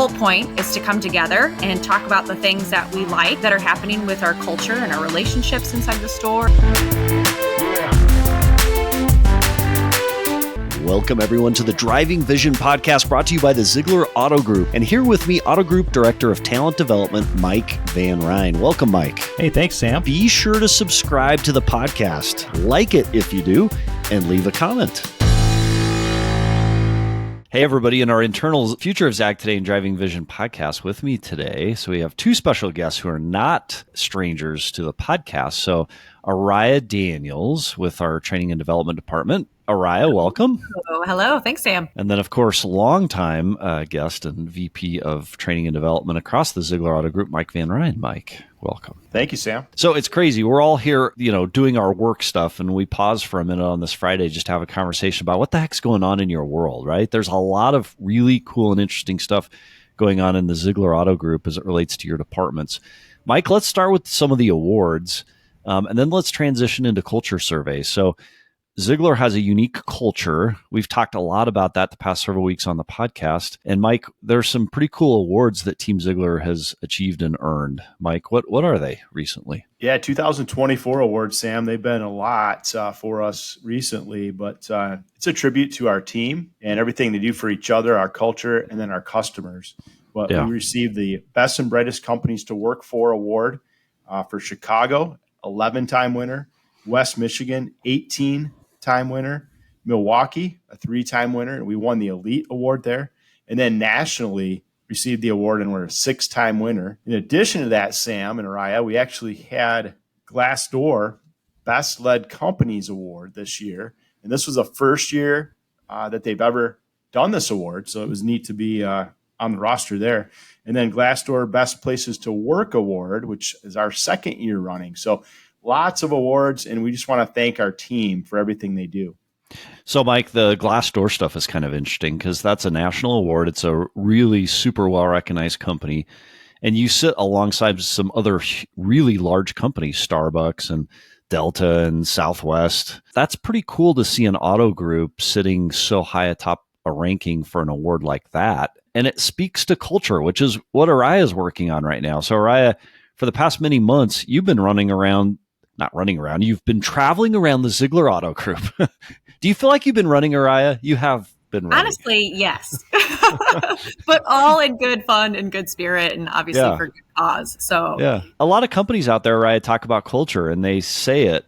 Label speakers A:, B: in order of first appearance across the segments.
A: whole point is to come together and talk about the things that we like that are happening with our culture and our relationships inside the store.
B: Welcome, everyone, to the Driving Vision podcast brought to you by the Zeigler Auto Group. And here with me, Auto Group Director of Talent Development, Mike Van Ryn. Welcome, Mike.
C: Hey, thanks, Sam.
B: Be sure to subscribe to the podcast, like it if you do, and leave a comment. Hey, everybody, in our internal Future of Zag Today and Driving Vision podcast with me today. So we have two special guests who are not strangers to the podcast. So Ariah Daniels with our Training and Development Department. Ariah, welcome.
A: Hello. Thanks, Sam.
B: And then, of course, longtime guest and VP of Training and Development across the Zeigler Auto Group, Mike Van Ryn. Mike, welcome.
C: Thank you, Sam.
B: So it's crazy. We're all here, doing our work stuff, and we pause for a minute on this Friday just to have a conversation about what the heck's going on in your world, right? There's a lot of really cool and interesting stuff going on in the Zeigler Auto Group as it relates to your departments. Mike, let's start with some of the awards, and then let's transition into culture surveys. So Zeigler has a unique culture. We've talked a lot about that the past several weeks on the podcast. And Mike, there's some pretty cool awards that Team Zeigler has achieved and earned. Mike, what are they recently?
C: Yeah, 2024 awards, Sam. They've been a lot for us recently, but it's a tribute to our team and everything they do for each other, our culture, and then our customers. But we received the Best and Brightest Companies to Work For award for Chicago, 11-time winner, West Michigan, 18-time winner, Milwaukee, a 3-time winner. We won the Elite Award there. And then nationally received the award and we're a 6-time winner. In addition to that, Sam and Ariah, we actually had Glassdoor Best Led Companies Award this year. And this was the first year that they've ever done this award. So it was neat to be on the roster there. And then Glassdoor Best Places to Work Award, which is our second year running. So lots of awards, and we just want to thank our team for everything they do.
B: So, Mike, the Glassdoor stuff is kind of interesting because that's a national award. It's a really super well-recognized company, and you sit alongside some other really large companies, Starbucks and Delta and Southwest. That's pretty cool to see an auto group sitting so high atop a ranking for an award like that. And it speaks to culture, which is what Ariah is working on right now. So, Ariah, for the past many months, you've been you've been traveling around the Zeigler Auto Group. Do you feel like you've been running, Ariah? You have been running.
A: Honestly, yes. But all in good fun and good spirit and obviously for good cause. So
B: a lot of companies out there, Ariah, talk about culture and they say it.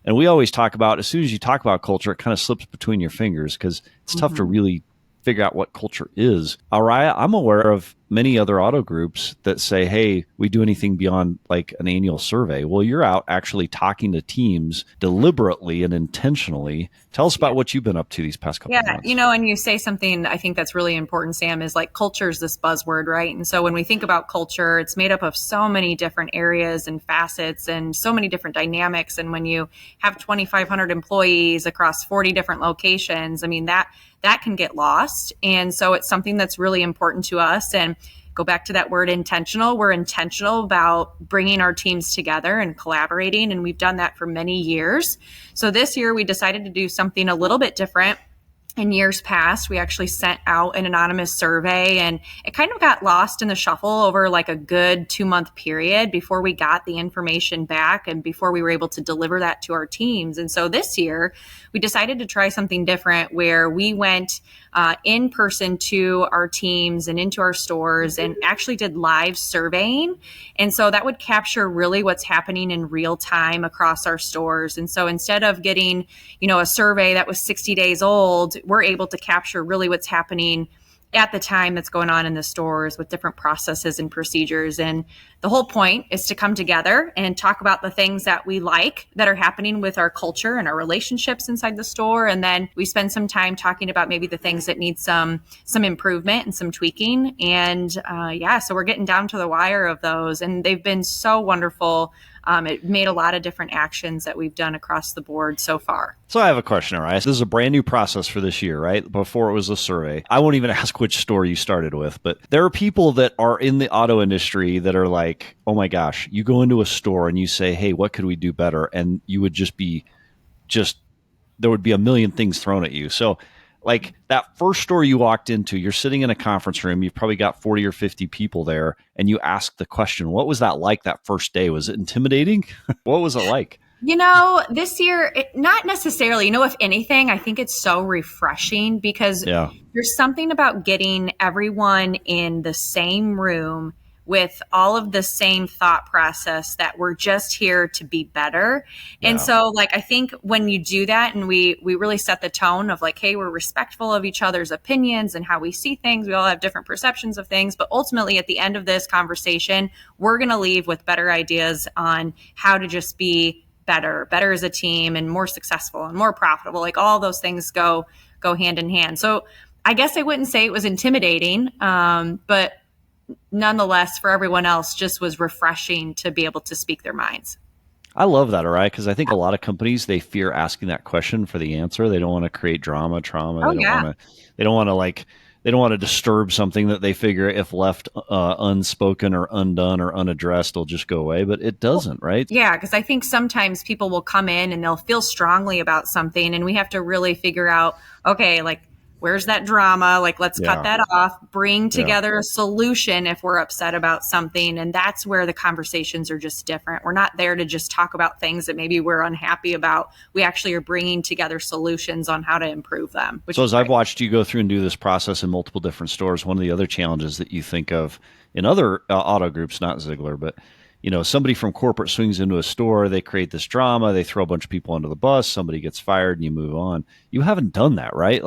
B: And we always talk about, as soon as you talk about culture, it kind of slips between your fingers because it's tough to really figure out what culture is. Ariah, I'm aware of many other auto groups that say, hey, we do anything beyond like an annual survey. Well, you're out actually talking to teams deliberately and intentionally. Tell us about what you've been up to these past couple of months.
A: And you say something I think that's really important, Sam, is like culture is this buzzword, right? And so when we think about culture, it's made up of so many different areas and facets and so many different dynamics. And when you have 2,500 employees across 40 different locations, I mean, that can get lost. And so it's something that's really important to us. And go back to that word intentional. We're intentional about bringing our teams together and collaborating. And we've done that for many years. So this year we decided to do something a little bit different. In years past, we actually sent out an anonymous survey and it kind of got lost in the shuffle over like a good 2-month period before we got the information back and before we were able to deliver that to our teams. And so this year, we decided to try something different where we went in person to our teams and into our stores and actually did live surveying. And so that would capture really what's happening in real time across our stores. And so instead of getting, a survey that was 60 days old, we're able to capture really what's happening at the time that's going on in the stores with different processes and procedures. And the whole point is to come together and talk about the things that we like that are happening with our culture and our relationships inside the store. And then we spend some time talking about maybe the things that need some improvement and some tweaking. And so we're getting down to the wire of those. And they've been so wonderful. It made a lot of different actions that we've done across the board so far.
B: So I have a question, Ariah. This is a brand new process for this year, right? Before it was a survey. I won't even ask which store you started with, but there are people that are in the auto industry that are like, oh my gosh, you go into a store and you say, hey, what could we do better? And you would there would be a million things thrown at you. So Like that first store you walked into, you're sitting in a conference room, you've probably got 40 or 50 people there, and you ask the question, what was that like that first day? Was it intimidating? What was it like?
A: This year, not necessarily. If anything, I think it's so refreshing because there's something about getting everyone in the same room with all of the same thought process that we're just here to be better. Yeah. And so I think when you do that and we really set the tone of hey, we're respectful of each other's opinions and how we see things. We all have different perceptions of things, but ultimately at the end of this conversation, we're going to leave with better ideas on how to just be better as a team and more successful and more profitable. All those things go hand in hand. So I guess I wouldn't say it was intimidating, but nonetheless, for everyone else, just was refreshing to be able to speak their minds.
B: I love that, Ariah, because I think a lot of companies, they fear asking that question for the answer. They don't want to create trauma. They don't want to disturb something that they figure if left unspoken or undone or unaddressed will just go away, but it doesn't, right?
A: Yeah, because I think sometimes people will come in and they'll feel strongly about something, and we have to really figure out, okay, where's that drama? Let's cut that off, bring together a solution if we're upset about something. And that's where the conversations are just different. We're not there to just talk about things that maybe we're unhappy about. We actually are bringing together solutions on how to improve them.
B: So as I've watched you go through and do this process in multiple different stores, one of the other challenges that you think of in other auto groups, not Zeigler, but somebody from corporate swings into a store, they create this drama, they throw a bunch of people under the bus, somebody gets fired and you move on. You haven't done that, right?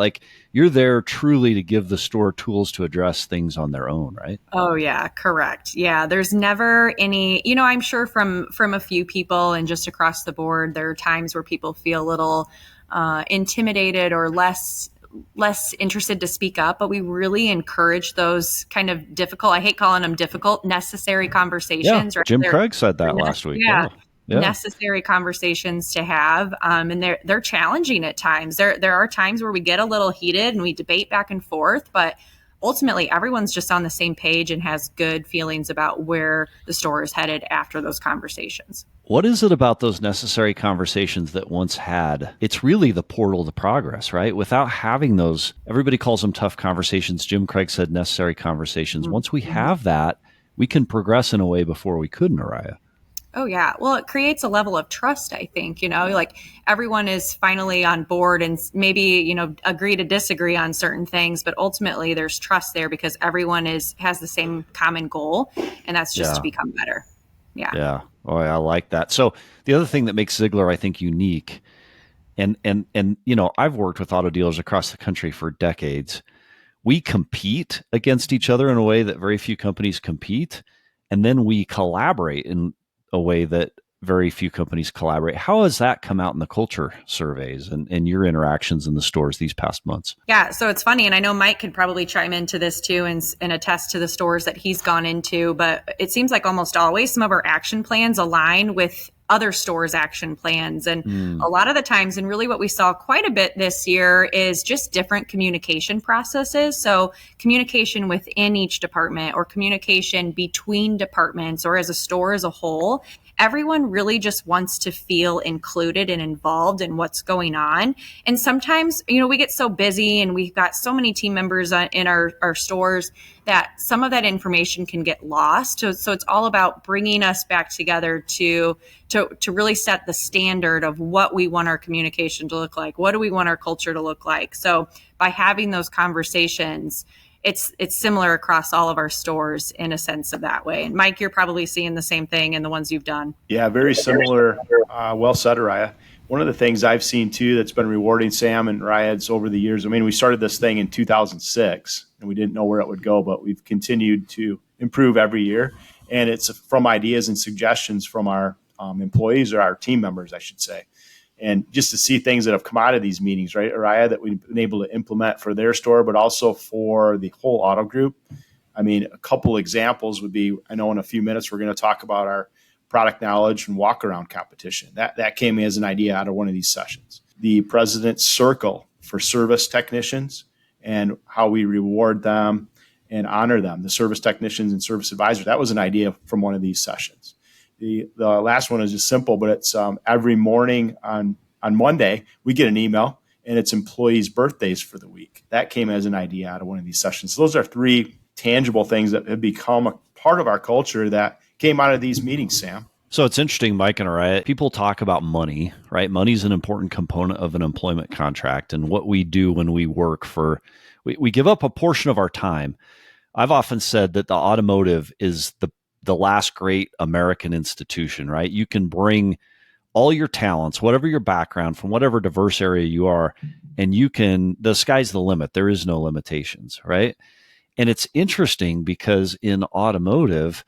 B: You're there truly to give the store tools to address things on their own, right?
A: Oh yeah, correct. Yeah, there's never any, I'm sure from a few people and just across the board, there are times where people feel a little intimidated or less interested to speak up, but we really encourage those kind of difficult, I hate calling them difficult, necessary conversations.
B: Yeah, right? Jim Craig said that last week.
A: Yeah. Necessary conversations to have. And they're challenging at times. There are times where we get a little heated and we debate back and forth, but ultimately everyone's just on the same page and has good feelings about where the store is headed after those conversations.
B: What is it about those necessary conversations that once had? It's really the portal to progress, right? Without having those, everybody calls them tough conversations. Jim Craig said necessary conversations. Mm-hmm. Once we have that, we can progress in a way before we couldn't, Ariah.
A: Oh, yeah. Well, it creates a level of trust, I think, everyone is finally on board and maybe, agree to disagree on certain things, but ultimately there's trust there because everyone has the same common goal, and that's just to become better. Yeah.
B: Yeah. Oh, I like that. So the other thing that makes Zeigler, I think, unique, and I've worked with auto dealers across the country for decades. We compete against each other in a way that very few companies compete, and then we collaborate in a way that very few companies collaborate. How has that come out in the culture surveys and your interactions in the stores these past months?
A: Yeah, so it's funny, and I know Mike could probably chime into this too and attest to the stores that he's gone into, but it seems like almost always some of our action plans align with other stores' action plans. And a lot of the times, and really what we saw quite a bit this year is just different communication processes. So communication within each department or communication between departments or as a store as a whole. Everyone really just wants to feel included and involved in what's going on. And sometimes, we get so busy and we've got so many team members in our stores that some of that information can get lost. So it's all about bringing us back together to really set the standard of what we want our communication to look like. What do we want our culture to look like? So by having those conversations, it's similar across all of our stores in a sense of that way. And Mike, you're probably seeing the same thing in the ones you've done.
C: Yeah, very similar. Well said, Ariah. One of the things I've seen too that's been rewarding, Sam and Ariah, over the years. I mean, we started this thing in 2006 and we didn't know where it would go, but we've continued to improve every year. And it's from ideas and suggestions from our employees or our team members, I should say. And just to see things that have come out of these meetings, right, Ariah, that we've been able to implement for their store, but also for the whole auto group. I mean, a couple examples would be, I know in a few minutes we're going to talk about our product knowledge and walk around competition. That came as an idea out of one of these sessions. The President's Circle for service technicians and how we reward them and honor them, the service technicians and service advisors. That was an idea from one of these sessions. The last one is just simple, but it's every morning on Monday, we get an email and its employees' birthdays for the week. That came as an idea out of one of these sessions. So those are three tangible things that have become a part of our culture that came out of these meetings, Sam.
B: So it's interesting, Mike and Ariah, people talk about money, right? Money is an important component of an employment contract, and what we do when we work for, we give up a portion of our time. I've often said that the automotive is the last great American institution, right? You can bring all your talents, whatever your background, from whatever diverse area you are, and the sky's the limit. There is no limitations, right? And it's interesting because in automotive,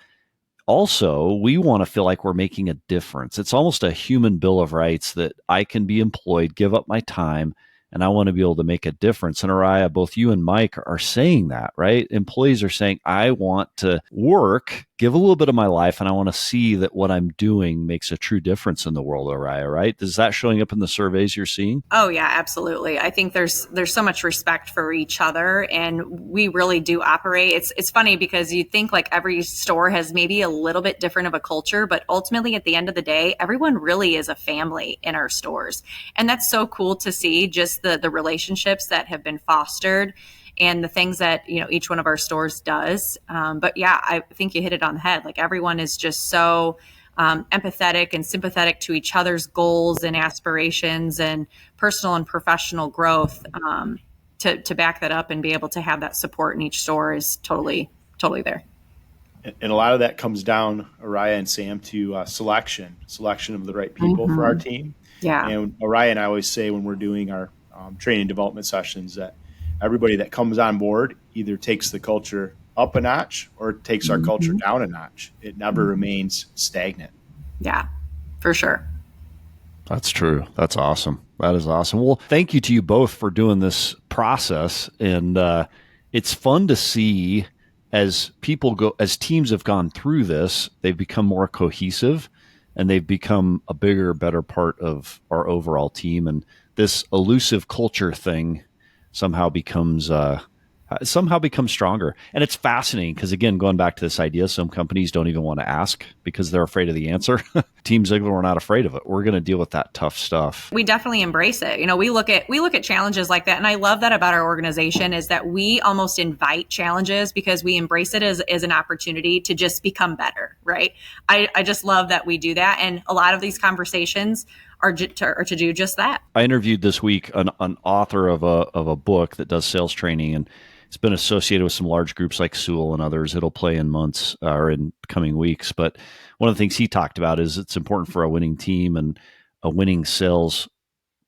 B: also, we want to feel like we're making a difference. It's almost a human bill of rights that I can be employed, give up my time, and I want to be able to make a difference. And Ariah, both you and Mike are saying that, right? Employees are saying, I want to work, give a little bit of my life, and I want to see that what I'm doing makes a true difference in the world, Ariah, right? Is that showing up in the surveys you're seeing?
A: Oh, yeah, absolutely. I think there's so much respect for each other, and we really do operate. It's funny because you think like every store has maybe a little bit different of a culture, but ultimately at the end of the day, everyone really is a family in our stores. And that's so cool to see, just the relationships that have been fostered and the things that, each one of our stores does. But yeah, I think you hit it on the head. Like, everyone is just so empathetic and sympathetic to each other's goals and aspirations and personal and professional growth. To back that up and be able to have that support in each store is totally there.
C: And a lot of that comes down, Ariah and Sam, to selection of the right people for our team.
A: Yeah.
C: And Ariah and I always say when we're doing our training and development sessions that everybody that comes on board either takes the culture up a notch or takes our culture down a notch. It never remains stagnant.
A: Yeah, for sure.
B: That's true. That's awesome. That is awesome. Well, thank you to you both for doing this process. And it's fun to see as teams have gone through this, they've become more cohesive and they've become a bigger, better part of our overall team. And this elusive culture thing somehow becomes stronger. And it's fascinating because, again, going back to this idea, some companies don't even want to ask because they're afraid of the answer. Team Zeigler, we're not afraid of it. We're going to deal with that tough stuff.
A: We definitely embrace it. We look at challenges like that. And I love that about our organization is that we almost invite challenges because we embrace it as an opportunity to just become better, right? I just love that we do that. And a lot of these conversations are to do just that.
B: I interviewed this week an author of a book that does sales training, and it's been associated with some large groups like Sewell and others. It'll play in months or in coming weeks. But one of the things he talked about is it's important for a winning team and a winning sales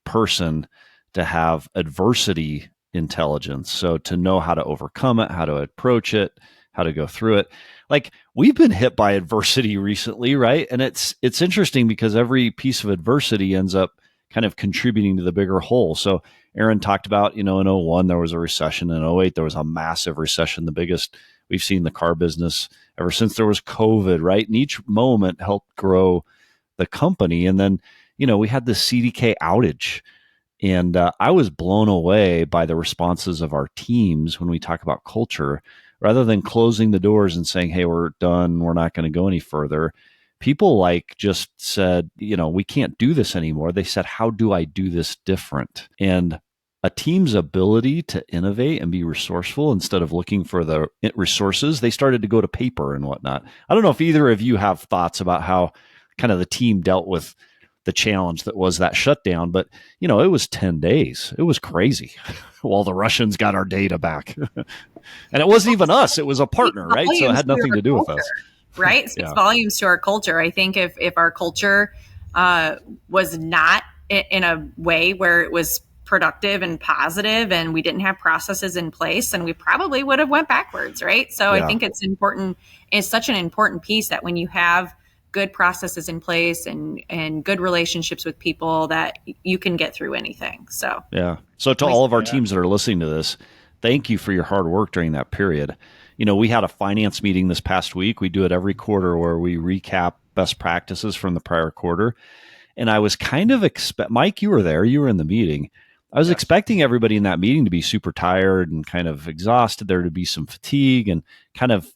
B: person to have adversity intelligence. So to know how to overcome it, how to approach it, how to go through it. Like, we've been hit by adversity recently, right? And it's interesting because every piece of adversity ends up kind of contributing to the bigger whole. So Aaron talked about, in 01, there was a recession. In 08, there was a massive recession, the biggest we've seen in the car business ever since there was COVID, right? And each moment helped grow the company. And then, we had the CDK outage. And I was blown away by the responses of our teams when we talk about culture. Rather than closing the doors and saying, hey, we're done, we're not going to go any further, people just said, we can't do this anymore. They said, how do I do this different? And a team's ability to innovate and be resourceful instead of looking for the resources, they started to go to paper and whatnot. I don't know if either of you have thoughts about how kind of the team dealt with the challenge that was that shutdown, but it was 10 days. It was crazy while the Russians got our data back. And it wasn't even us, it was a partner, right? So it had nothing to do with us.
A: Right? It speaks volumes to our culture. I think if our culture was not in a way where it was productive and positive and we didn't have processes in place, then we probably would have went backwards, right? So I think it's important. It's such an important piece that when you have good processes in place and good relationships with people that you can get through anything. So,
B: So to all of our teams that are listening to this, thank you for your hard work during that period. We had a finance meeting this past week. We do it every quarter where we recap best practices from the prior quarter. And I was kind of Mike, you were there, you were in the meeting. I was expecting everybody in that meeting to be super tired and kind of exhausted, there to be some fatigue and kind of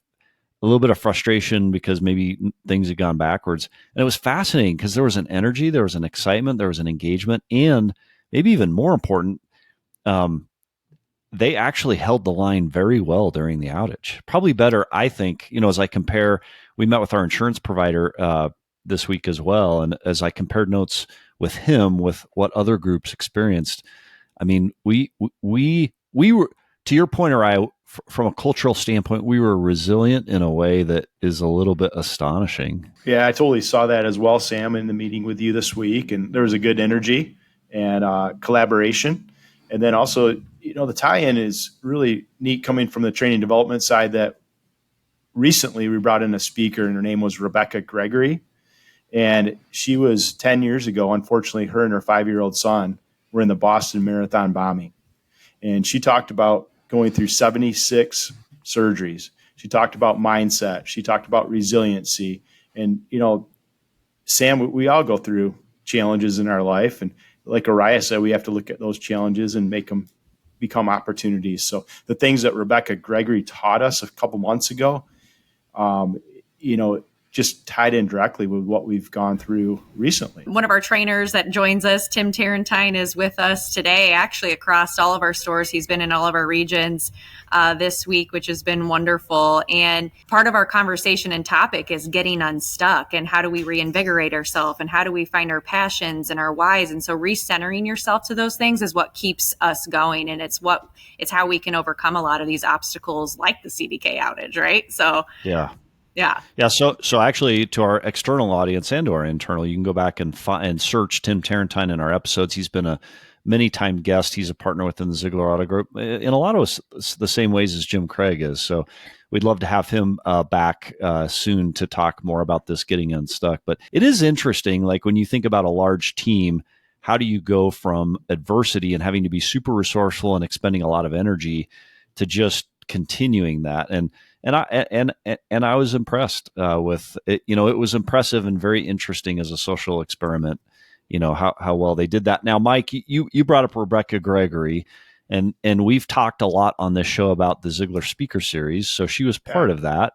B: a little bit of frustration because maybe things had gone backwards. And it was fascinating because there was an energy, there was an excitement, there was an engagement, and maybe even more important, they actually held the line very well during the outage. Probably better, I think, as I compare, we met with our insurance provider this week as well. And as I compared notes with him with what other groups experienced, I mean, we were, to your point, Ariah, from a cultural standpoint, we were resilient in a way that is a little bit astonishing.
C: Yeah, I totally saw that as well, Sam, in the meeting with you this week. And there was a good energy and collaboration. And then also, the tie-in is really neat coming from the training development side that recently we brought in a speaker, and her name was Rebecca Gregory. And she was 10 years ago, unfortunately, her and her 5-year-old son were in the Boston Marathon bombing. And she talked about going through 76 surgeries. She talked about mindset. She talked about resiliency. And, Sam, we all go through challenges in our life. And like Ariah said, we have to look at those challenges and make them become opportunities. So the things that Rebecca Gregory taught us a couple months ago, just tied in directly with what we've gone through recently.
A: One of our trainers that joins us, Tim Tarentine, is with us today, actually across all of our stores. He's been in all of our regions this week, which has been wonderful. And part of our conversation and topic is getting unstuck and how do we reinvigorate ourselves and how do we find our passions and our whys. And so recentering yourself to those things is what keeps us going. And it's how we can overcome a lot of these obstacles like the CDK outage, right? So
B: yeah.
A: Yeah.
B: So actually, to our external audience and to our internal, you can go back and search Tim Tarentine in our episodes. He's been a many-time guest. He's a partner within the Zeigler Auto Group in a lot of the same ways as Jim Craig is. So we'd love to have him back soon to talk more about this getting unstuck. But it is interesting, like when you think about a large team, how do you go from adversity and having to be super resourceful and expending a lot of energy to just continuing that? And I was impressed with it. It was impressive and very interesting as a social experiment. How well they did that. Now, Mike, you brought up Rebecca Gregory, and we've talked a lot on this show about the Zeigler Speaker Series. So she was part of that.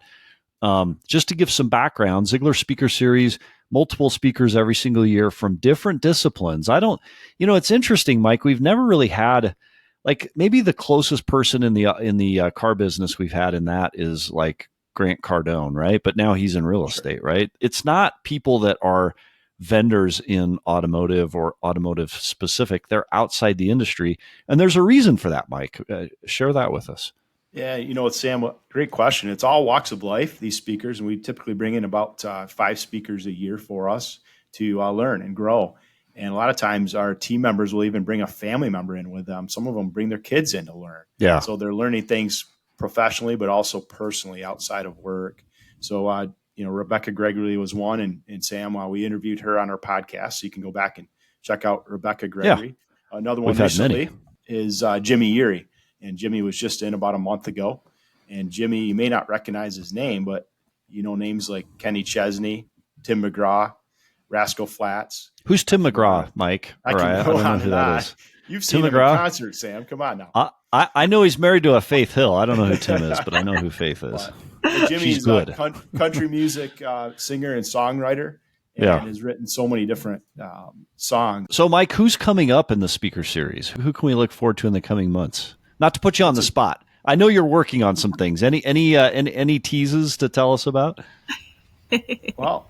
B: Just to give some background, Zeigler Speaker Series, multiple speakers every single year from different disciplines. It's interesting, Mike. We've never really had. Like maybe the closest person in the car business we've had in that is like Grant Cardone, right? But now he's in real estate, right? It's not people that are vendors in automotive or automotive specific. They're outside the industry. And there's a reason for that, Mike. Share that with us.
C: Yeah, Sam, great question. It's all walks of life, these speakers, and we typically bring in about 5 speakers a year for us to learn and grow. And a lot of times our team members will even bring a family member in with them. Some of them bring their kids in to learn.
B: Yeah.
C: So they're learning things professionally, but also personally outside of work. So, Rebecca Gregory was one, and Sam, we interviewed her on our podcast. So you can go back and check out Rebecca Gregory. Yeah. Another one recently is Jimmy Urey. And Jimmy was just in about a month ago. And Jimmy, you may not recognize his name, but names like Kenny Chesney, Tim McGraw, Rascal Flatts.
B: Who's Tim McGraw, Mike?
C: I don't know who that is. You've seen him in concert, Sam. Come on now.
B: I know he's married to a Faith Hill. I don't know who Tim is, but I know who Faith is.
C: Jimmy's good. Country music singer and songwriter, and has written so many different songs.
B: So, Mike, who's coming up in the speaker series? Who can we look forward to in the coming months? Not to put you on the spot. I know you're working on some things. Any teases to tell us about?
C: Well,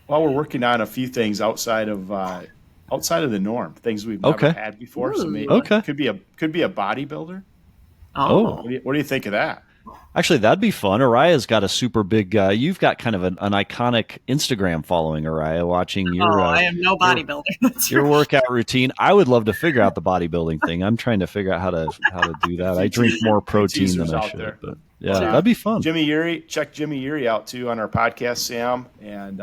C: we're working on a few things outside of the norm, things we've never had before. So maybe could be a bodybuilder.
A: Oh,
C: what do you think of that?
B: Actually, that'd be fun. Ariah's got a super big. You've got kind of an iconic Instagram following, Ariah. Watching your.
A: I am no bodybuilder.
B: Your workout routine. I would love to figure out the bodybuilding thing. I'm trying to figure out how to do that. I drink more protein than I should. But that'd be fun.
C: Jimmy Urey, check Jimmy Urey out too on our podcast, Sam, and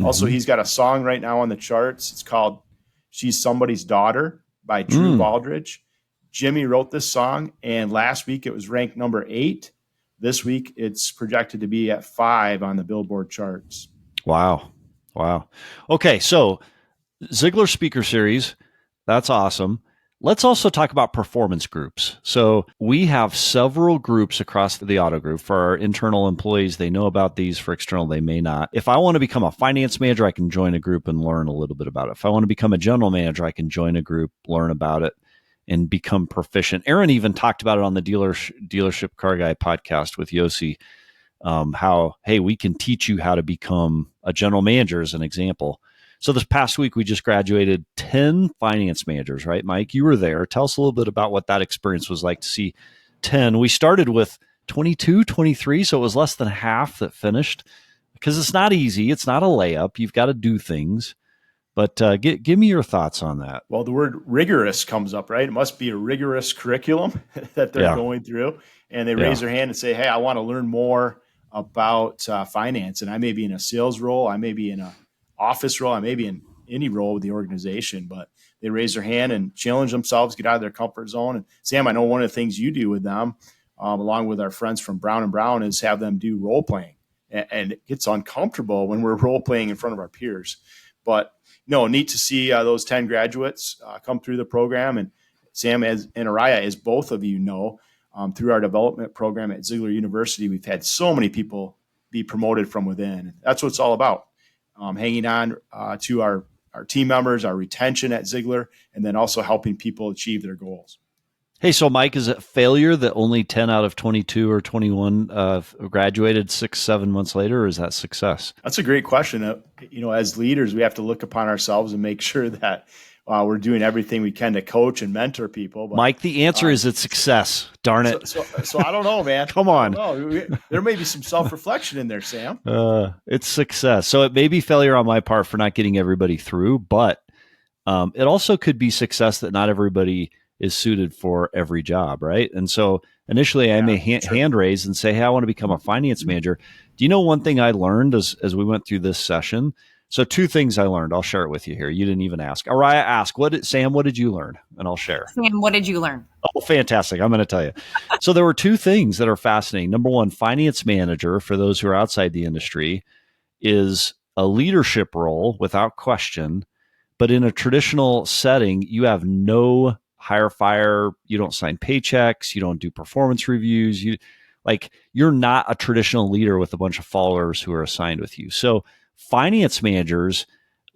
C: also he's got a song right now on the charts. It's called "She's Somebody's Daughter" by Drew Baldridge. Jimmy wrote this song, and last week it was ranked number 8. This week it's projected to be at 5 on the Billboard charts.
B: Wow. Okay, so Zeigler Speaker Series, that's awesome. Let's also talk about performance groups. So we have several groups across the auto group. For our internal employees, they know about these. For external, they may not. If I want to become a finance manager, I can join a group and learn a little bit about it. If I want to become a general manager, I can join a group, learn about it. and become proficient. Aaron even talked about it on the Dealership Car Guy podcast with Yossi, how, hey, we can teach you how to become a general manager as an example. So this past week, we just graduated 10 finance managers, right? Mike, you were there. Tell us a little bit about what that experience was like to see 10. We started with 22, 23, so it was less than half that finished, because it's not easy. It's not a layup. You've got to do things. But give me your thoughts on that.
C: Well, the word rigorous comes up, right? It must be a rigorous curriculum that they're going through. And they raise their hand and say, hey, I want to learn more about finance. And I may be in a sales role. I may be in an office role. I may be in any role with the organization. But they raise their hand and challenge themselves, get out of their comfort zone. And Sam, I know one of the things you do with them, along with our friends from Brown & Brown, is have them do role playing. And it gets uncomfortable when we're role playing in front of our peers. But no, neat to see those 10 graduates come through the program. And Sam and Ariah, as both of you know, through our development program at Zeigler University, we've had so many people be promoted from within. That's what it's all about, hanging on to our team members, our retention at Zeigler, and then also helping people achieve their goals.
B: Hey, so Mike, is it failure that only 10 out of 22 or 21 graduated 6-7 months later, or is that success?
C: That's a great question. As leaders, we have to look upon ourselves and make sure that we're doing everything we can to coach and mentor people. But,
B: Mike, the answer is it's success. Darn it.
C: So I don't know, man.
B: Come on.
C: There may be some self-reflection in there, Sam.
B: It's success. So it may be failure on my part for not getting everybody through, but it also could be success that not everybody is suited for every job, right? And so initially I may hand raise and say, hey, I want to become a finance manager. Do you know one thing I learned as we went through this session? So 2 things I learned. I'll share it with you here. You didn't even ask. Ariah, ask. Sam, what did you learn? And I'll share.
A: Sam, what did you learn?
B: Oh, fantastic. I'm going to tell you. So there were 2 things that are fascinating. Number one, finance manager, for those who are outside the industry, is a leadership role without question. But in a traditional setting, you have no hire fire, you don't sign paychecks, you don't do performance reviews, you're not a traditional leader with a bunch of followers who are assigned with you. So finance managers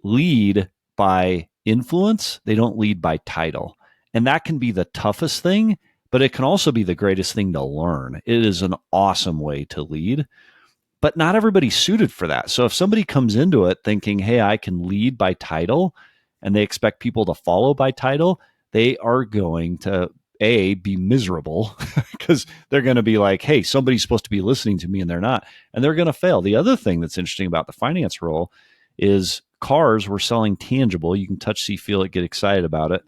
B: lead by influence, they don't lead by title. And that can be the toughest thing, but it can also be the greatest thing to learn. It is an awesome way to lead, but not everybody's suited for that. So if somebody comes into it thinking, hey, I can lead by title, and they expect people to follow by title, they are going to be miserable because they're going to be like, hey, somebody's supposed to be listening to me and they're not, and they're going to fail. The other thing that's interesting about the finance role is cars, we're selling tangible. You can touch, see, feel it, get excited about it.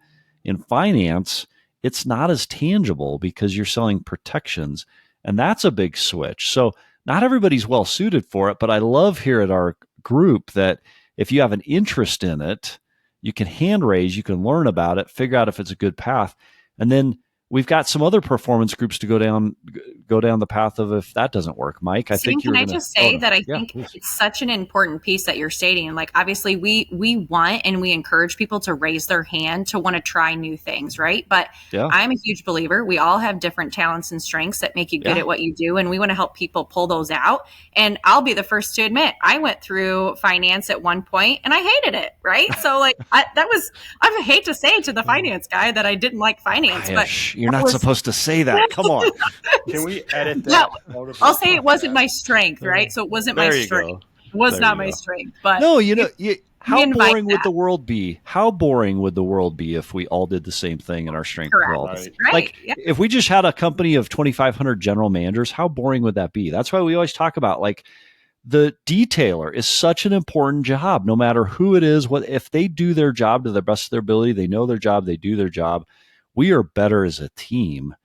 B: In finance, it's not as tangible because you're selling protections, and that's a big switch. So not everybody's well suited for it, but I love here at our group that if you have an interest in it, you can hand raise, you can learn about it, figure out if it's a good path. And then we've got some other performance groups to go down the path of if that doesn't work. Mike, I think you're
A: Can I just say that I think it's such an important piece that you're stating. And like, obviously we want and we encourage people to raise their hand to want to try new things, right? But I'm a huge believer. We all have different talents and strengths that make you good at what you do. And we want to help people pull those out. And I'll be the first to admit, I went through finance at one point and I hated it, right? So like, I hate to say to the finance guy that I didn't like finance, but
B: you're not supposed to say that. Come on.
C: Can we edit that?
A: I'll say it wasn't my strength, right? So it wasn't my strength. It was not my strength. But
B: no, how boring would the world be? How boring would the world be if we all did the same thing and our strength developed?
A: Right.
B: If we just had a company of 2,500 general managers, how boring would that be? That's why we always talk about the detailer is such an important job, no matter who it is. If they do their job to the best of their ability, they know their job, they do their job. We are better as a team.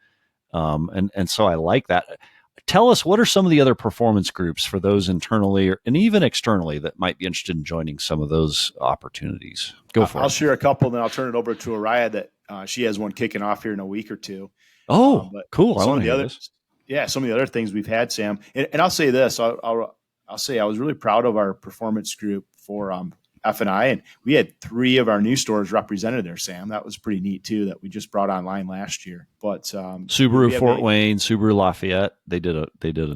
B: And so I like that. Tell us, what are some of the other performance groups for those internally and even externally that might be interested in joining some of those opportunities? Go for it.
C: I'll share a couple, then I'll turn it over to Ariah that she has one kicking off here in a week or two.
B: Oh, cool. I want to hear this.
C: Yeah, some of the other things we've had, Sam. And I'll say this. I'll say I was really proud of our performance group for F&I, and we had 3 of our new stores represented there, Sam. That was pretty neat too, that we just brought online last year. But
B: Subaru Fort Wayne, Subaru Lafayette, they did a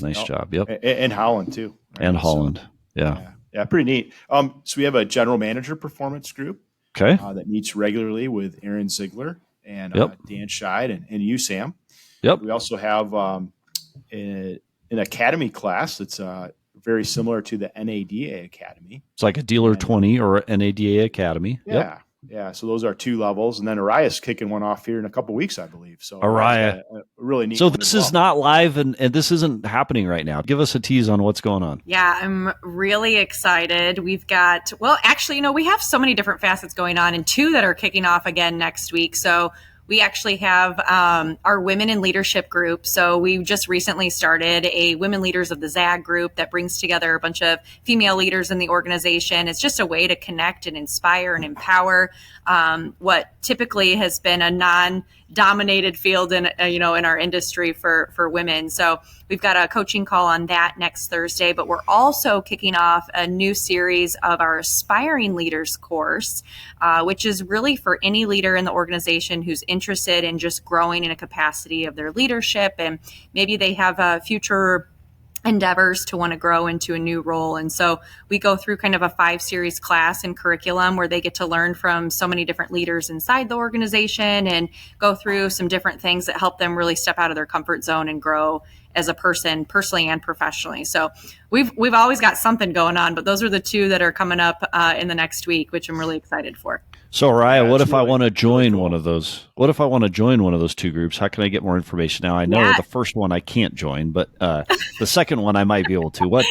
B: nice job. Yep.
C: And Holland too. Right?
B: And Holland. So,
C: yeah, pretty neat. So we have a general manager performance group
B: that meets
C: regularly with Aaron Zeigler. and
B: Yep.
C: Dan Scheid and you, Sam.
B: Yep.
C: We also have an academy class that's very similar to the NADA Academy.
B: It's like a Dealer 20 or an NADA Academy.
C: Yeah.
B: Yep.
C: Yeah, so those are 2 levels, and then Ariah's kicking one off here in a couple weeks, I believe. So
B: Ariah,
C: a really neat.
B: So this is not live, and this isn't happening right now. Give us a tease on what's going on.
A: Yeah, I'm really excited. We've got, actually, we have so many different facets going on, and 2 that are kicking off again next week. So we actually have our Women in Leadership group. So we just recently started a Women Leaders of the ZAG group that brings together a bunch of female leaders in the organization. It's just a way to connect and inspire and empower what typically has been a non-dominated field in our industry for women. So we've got a coaching call on that next Thursday, but we're also kicking off a new series of our Aspiring Leaders course, which is really for any leader in the organization who's interested in just growing in a capacity of their leadership, and maybe they have future endeavors to want to grow into a new role. And so we go through kind of a 5-series class and curriculum where they get to learn from so many different leaders inside the organization and go through some different things that help them really step out of their comfort zone and grow as a person, personally and professionally. So we've always got something going on, but those are the 2 that are coming up in the next week, which I'm really excited for.
B: So, Ariah, what if I want to join one of those? What if I want to join one of those 2 groups? How can I get more information? Now, I know the first one I can't join, but the second one I might be able to. What?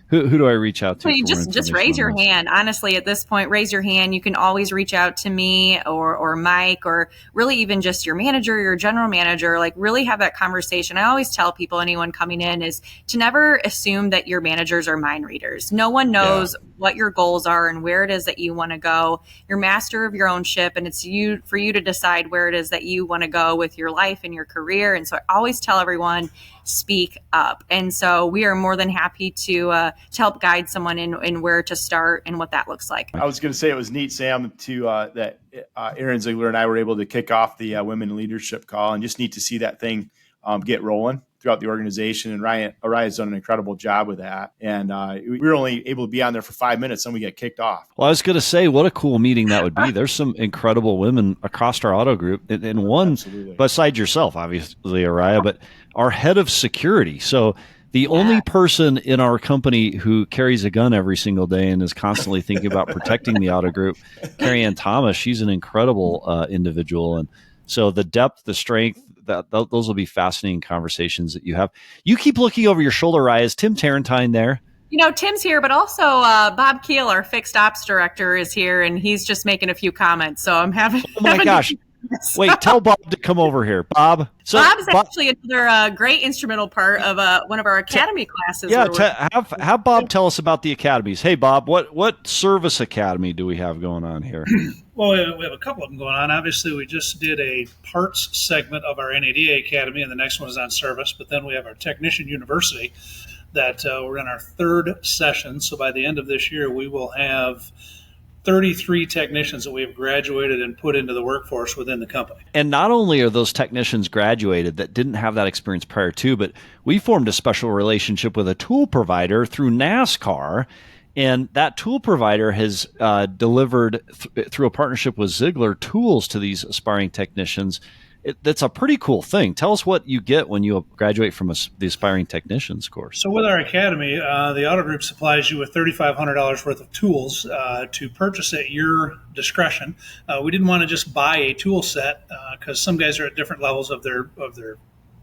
B: Who do I reach out to?
A: Just raise your hand. Honestly, at this point, raise your hand. You can always reach out to me or Mike, or really even just your manager, your general manager. Like, really have that conversation. I always tell people, anyone coming in, is to never assume that your managers are mind readers. No one knows what your goals are and where it is that you want to go. You're master of your own ship, and it's for you to decide where it is that you want to go with your life and your career. And so I always tell everyone, speak up. And so we are more than happy to help guide someone in where to start and what that looks like.
C: I was going to say it was neat, Sam, that Aaron Zeigler and I were able to kick off the Women in Leadership call, and just neat to see that thing get rolling throughout the organization. And Ariah's done an incredible job with that. And we were only able to be on there for 5 minutes, and we get kicked off.
B: Well, I was going to say, what a cool meeting that would be. There's some incredible women across our auto group, and one,
C: Absolutely.
B: Besides yourself, obviously, Ariah, but our head of security. So the only person in our company who carries a gun every single day and is constantly thinking about protecting the auto group, Carrie Ann Thomas, she's an incredible individual. And so the depth, the strength, those will be fascinating conversations that you have. You keep looking over your shoulder, Ariah. Is Tim Tarantine there?
A: Tim's here, but also Bob Keel, our fixed ops director, is here, and he's just making a few comments. So I'm having.
B: Oh my gosh! Wait, tell Bob to come over here, Bob.
A: So Bob is actually another great instrumental part of one of our academy classes.
B: Yeah, have Bob tell us about the academies. Hey, Bob, what service academy do we have going on here?
D: Well, we have a couple of them going on. Obviously, we just did a parts segment of our NADA Academy, and the next one is on service. But then we have our Technician University that we're in our 3rd session. So by the end of this year, we will have 33 technicians that we have graduated and put into the workforce within the company.
B: And not only are those technicians graduated that didn't have that experience prior to, but we formed a special relationship with a tool provider through NASCAR. And that tool provider has delivered, through a partnership with Zeigler, tools to these aspiring technicians. That's a pretty cool thing. Tell us what you get when you graduate from the Aspiring Technicians course.
D: So with our academy, the Auto Group supplies you with $3,500 worth of tools to purchase at your discretion. We didn't want to just buy a tool set because some guys are at different levels of their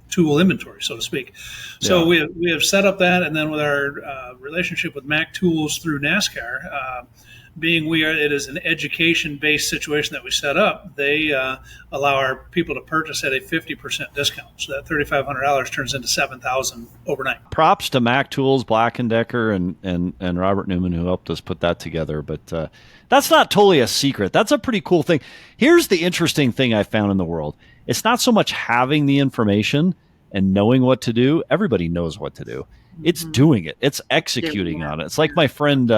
D: tool inventory, so to speak. So we have set up that, and then with our relationship with Mac Tools through NASCAR, it is an education-based situation that we set up, they allow our people to purchase at a 50% discount. So that $3,500 turns into $7,000 overnight.
B: Props to Mac Tools, Black & Decker, and Robert Newman, who helped us put that together. But that's not totally a secret. That's a pretty cool thing. Here's the interesting thing I found in the world. It's not so much having the information and knowing what to do. Everybody knows what to do. It's doing it. It's executing on it. It's like my friend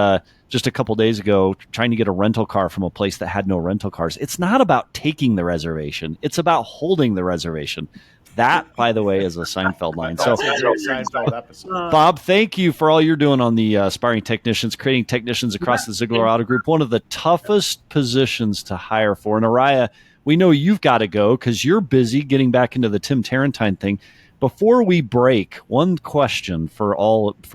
B: just a couple days ago trying to get a rental car from a place that had no rental cars. It's not about taking the reservation. It's about holding the reservation. That, by the way, is a Seinfeld line. So,
C: Seinfeld episode.
B: Bob, thank you for all you're doing on the Aspiring Technicians, creating technicians across the Zeigler Auto Group. One of the toughest positions to hire for. And Ariah, We know you've got to go because you're busy getting back into the Tim Tarantine thing. Before we break, one question for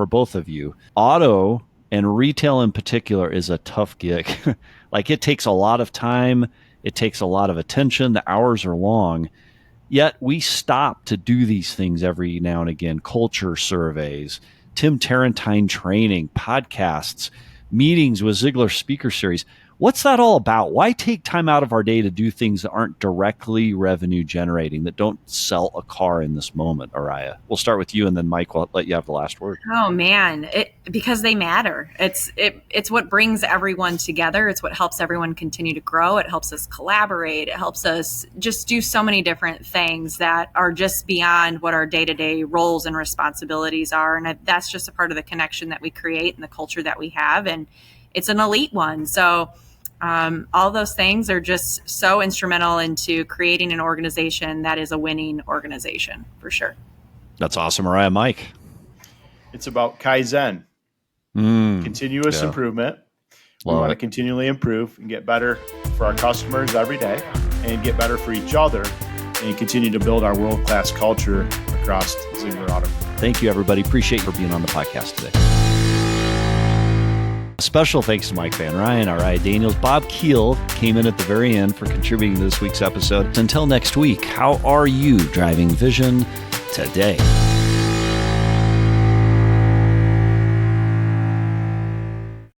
B: both of you. Auto and retail in particular is a tough gig. Like, it takes a lot of time. It takes a lot of attention. The hours are long. Yet we stop to do these things every now and again. Culture surveys, Tim Tarantine training, podcasts, meetings with Zeigler Speaker Series. What's that all about? Why take time out of our day to do things that aren't directly revenue generating, that don't sell a car in this moment, Ariah? We'll start with you, and then Mike will let you have the last word.
A: Oh man, because they matter. It's what brings everyone together. It's what helps everyone continue to grow. It helps us collaborate. It helps us just do so many different things that are just beyond what our day-to-day roles and responsibilities are. And that's just a part of the connection that we create and the culture that we have. And it's an elite one. So all those things are just so instrumental into creating an organization that is a winning organization, for sure.
B: That's awesome, Ariah. Mike?
C: It's about Kaizen, continuous improvement. We want to continually improve and get better for our customers every day and get better for each other and continue to build our world-class culture across Zeigler Auto.
B: Thank you, everybody. Appreciate you for being on the podcast today. Special thanks to Mike Van Ryn, Ariah Daniels. Bob Keel came in at the very end for contributing to this week's episode. Until next week, how are you driving vision today?